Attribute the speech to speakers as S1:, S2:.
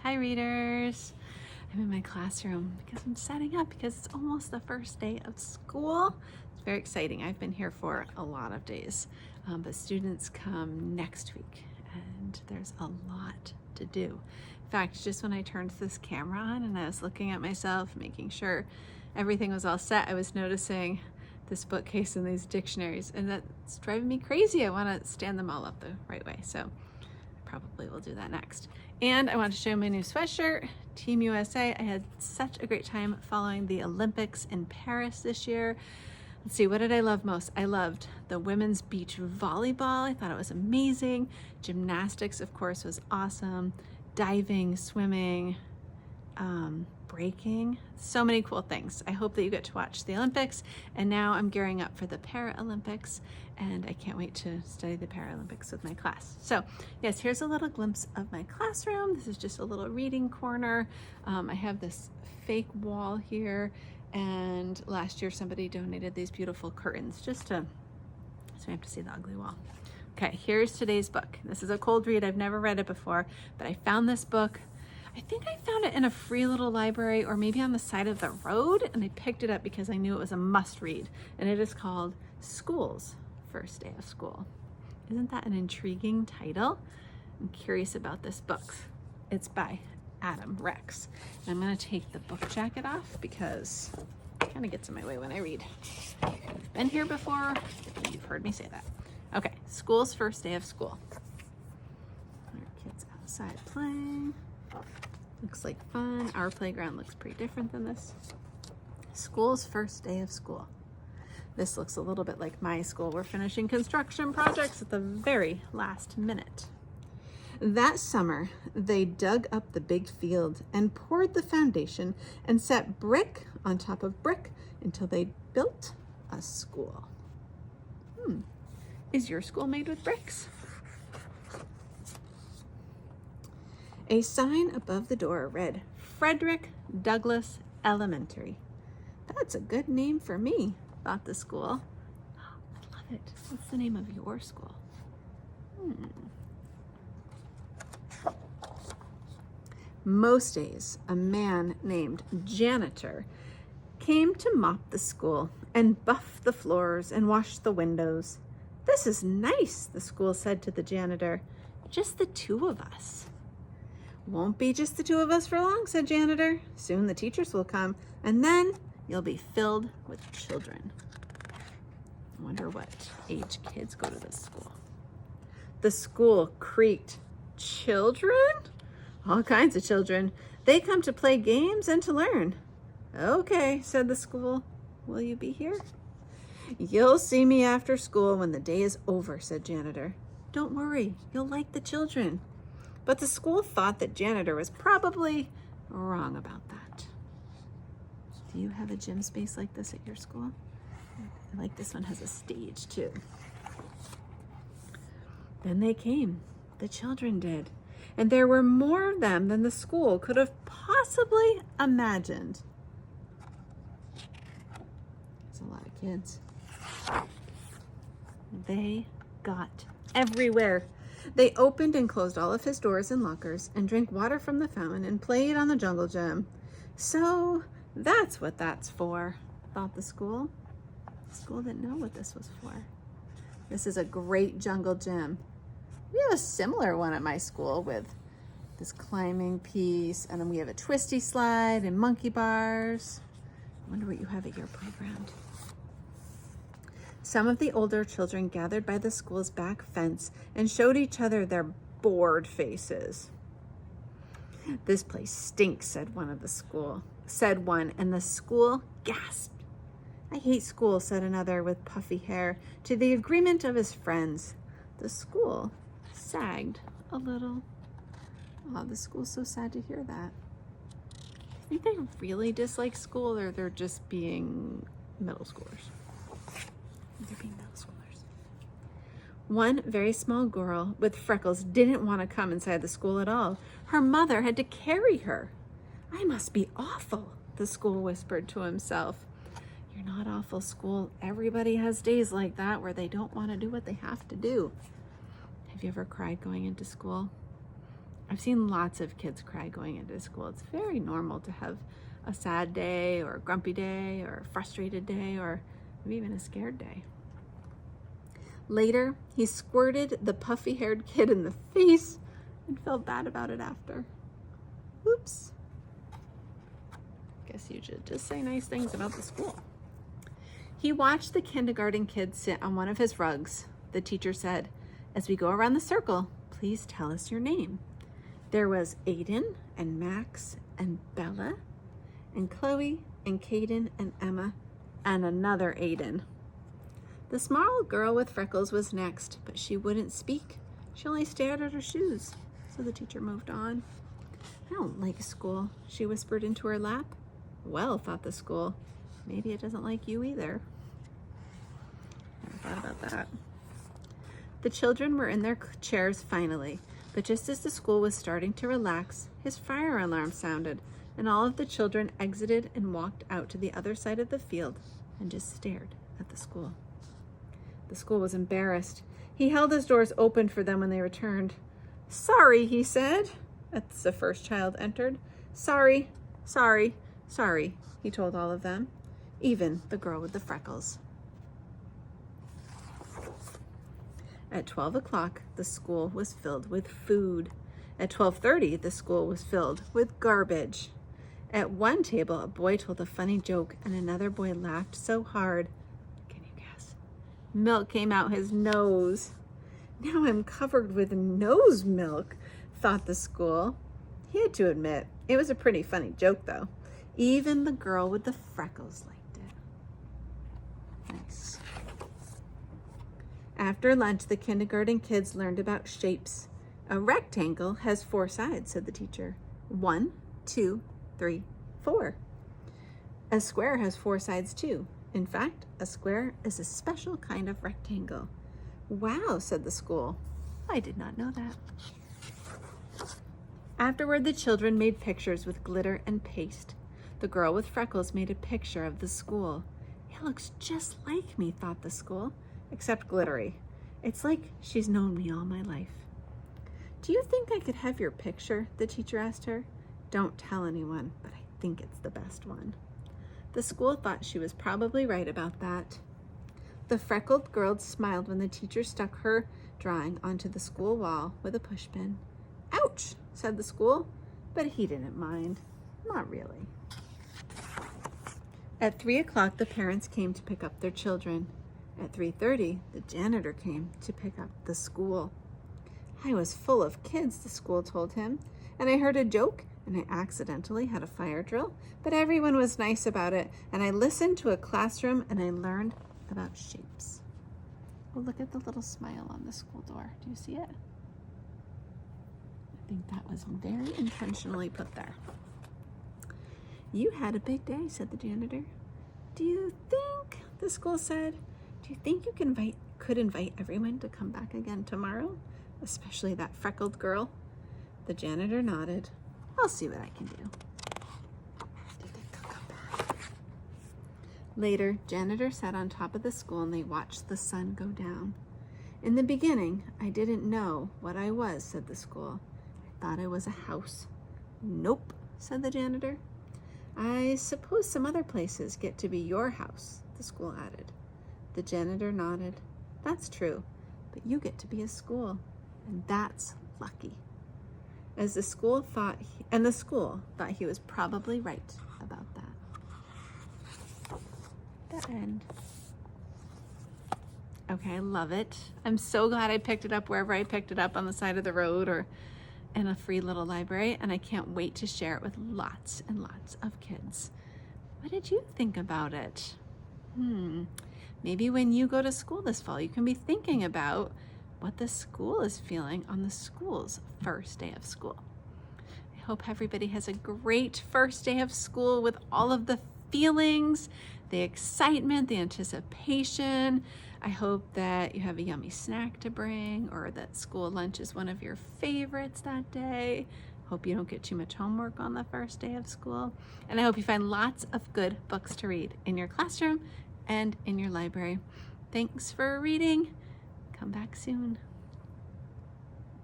S1: Hi readers. I'm in my classroom because I'm setting up because it's almost the first day of school. It's very exciting. I've been here for a lot of days, but students come next week and there's a lot to do. In fact, just when I turned this camera on and I was looking at myself, making sure everything was all set, I was noticing this bookcase and these dictionaries, and that's driving me crazy. I want to stand them all up the right way, so probably will do that next. And I want to show my new sweatshirt, Team USA. I had such a great time following the Olympics in Paris this year. Let's see, what did I love most? I loved the women's beach volleyball. I thought it was amazing. Gymnastics, of course, was awesome. Diving, swimming, breaking, so many cool things. I hope that you get to watch the Olympics, and now I'm gearing up for the Paralympics, and I can't wait to study the Paralympics with my class. So yes, here's a little glimpse of my classroom. This is just a little reading corner. I have this fake wall here, and last year somebody donated these beautiful curtains just to, so we have to see the ugly wall. Okay, here's today's book. This is a cold read. I've never read it before, but I found this book. I think I found it in a free little library or maybe on the side of the road, and I picked it up because I knew it was a must read, and it is called School's First Day of School. Isn't that an intriguing title? I'm curious about this book. It's by Adam Rex. And I'm going to take the book jacket off because it kind of gets in my way when I read. If you've been here before, you've heard me say that. Okay, School's First Day of School. Our kids outside playing. Looks like fun. Our playground looks pretty different than this. School's first day of school. This looks a little bit like my school. We're finishing construction projects at the very last minute. That summer, they dug up the big field and poured the foundation and set brick on top of brick until they built a school. Is your school made with bricks? A sign above the door read, Frederick Douglass Elementary. That's a good name for me, thought the school. Oh, I love it. What's the name of your school? Most days, a man named Janitor came to mop the school and buff the floors and wash the windows. This is nice, the school said to the janitor. Just the two of us. Won't be just the two of us for long, said Janitor. Soon the teachers will come, and then you'll be filled with children. I wonder what age kids go to this school. The school creaked. Children? All kinds of children. They come to play games and to learn. Okay, said the school. Will you be here? You'll see me after school when the day is over, said Janitor. Don't worry, you'll like the children. But the school thought that Janitor was probably wrong about that. Do you have a gym space like this at your school? I like this one has a stage too. Then they came, the children did, and there were more of them than the school could have possibly imagined. That's a lot of kids. They got everywhere. They opened and closed all of his doors and lockers and drank water from the fountain and played on the jungle gym. So that's what that's for, thought the school. The school didn't know what this was for. This is a great jungle gym. We have a similar one at my school with this climbing piece, and then we have a twisty slide and monkey bars. I wonder what you have at your playground. Some of the older children gathered by the school's back fence and showed each other their bored faces. This place stinks, said one, and the school gasped. I hate school, said another with puffy hair, to the agreement of his friends. The school sagged a little. Oh, the school's so sad to hear that. I think they really dislike school, or they're just being middle schoolers. They're being middle schoolers. One very small girl with freckles didn't want to come inside the school at all. Her mother had to carry her. I must be awful, the school whispered to himself. You're not awful, school. Everybody has days like that where they don't want to do what they have to do. Have you ever cried going into school? I've seen lots of kids cry going into school. It's very normal to have a sad day or a grumpy day or a frustrated day or maybe even a scared day. Later, he squirted the puffy-haired kid in the face and felt bad about it after. Oops. Guess you should just say nice things about the school. He watched the kindergarten kid sit on one of his rugs. The teacher said, "As we go around the circle, please tell us your name." There was Aiden and Max and Bella and Chloe and Caden and Emma and another Aiden. The small girl with freckles was next, but she wouldn't speak. She only stared at her shoes. So the teacher moved on. "I don't like school," she whispered into her lap. Well, thought the school, maybe it doesn't like you either. Never thought about that. The children were in their chairs finally, but just as the school was starting to relax, his fire alarm sounded, and all of the children exited and walked out to the other side of the field and just stared at the school. The school was embarrassed. He held his doors open for them when they returned. "Sorry," he said, as the first child entered. "Sorry, sorry, sorry," he told all of them, even the girl with the freckles. At 12 o'clock, the school was filled with food. At 12:30, the school was filled with garbage. At one table, a boy told a funny joke, and another boy laughed so hard. Can you guess? Milk came out his nose. "Now I'm covered with nose milk," thought the school. He had to admit, it was a pretty funny joke, though. Even the girl with the freckles liked it. Nice. After lunch, the kindergarten kids learned about shapes. "A rectangle has 4 sides," said the teacher. 1, 2, 3, 4. "A square has 4 sides too. In fact, a square is a special kind of rectangle." "Wow," said the school. "I did not know that." Afterward, the children made pictures with glitter and paste. The girl with freckles made a picture of the school. "It looks just like me," thought the school, except glittery. "It's like she's known me all my life." "Do you think I could have your picture?" the teacher asked her. "Don't tell anyone, but I think it's the best one." The school thought she was probably right about that. The freckled girl smiled when the teacher stuck her drawing onto the school wall with a pushpin. "Ouch," said the school, but he didn't mind. Not really. At 3 o'clock, the parents came to pick up their children. At 3:30, the janitor came to pick up the school. "I was full of kids," the school told him, "and I heard a joke, and I accidentally had a fire drill, but everyone was nice about it, and I listened to a classroom, and I learned about shapes." Oh, look at the little smile on the school door. Do you see it? I think that was very intentionally put there. "You had a big day," said the janitor. "Do you think," the school said, "do you think you could invite everyone to come back again tomorrow, especially that freckled girl?" The janitor nodded. "I'll see what I can do." Do you think they'll come back? Later, janitor sat on top of the school and they watched the sun go down. "In the beginning, I didn't know what I was," said the school. "I thought I was a house." "Nope," said the janitor. "I suppose some other places get to be your house," the school added. The janitor nodded. "That's true, but you get to be a school, and that's lucky." The school thought he was probably right about that. The end. Okay, I love it. I'm so glad I picked it up wherever I picked it up, on the side of the road or in a free little library, and I can't wait to share it with lots and lots of kids. What did you think about it? Maybe when you go to school this fall, you can be thinking about what the school is feeling on the school's first day of school. I hope everybody has a great first day of school with all of the feelings, the excitement, the anticipation. I hope that you have a yummy snack to bring, or that school lunch is one of your favorites that day. Hope you don't get too much homework on the first day of school. And I hope you find lots of good books to read in your classroom and in your library. Thanks for reading. Come back soon.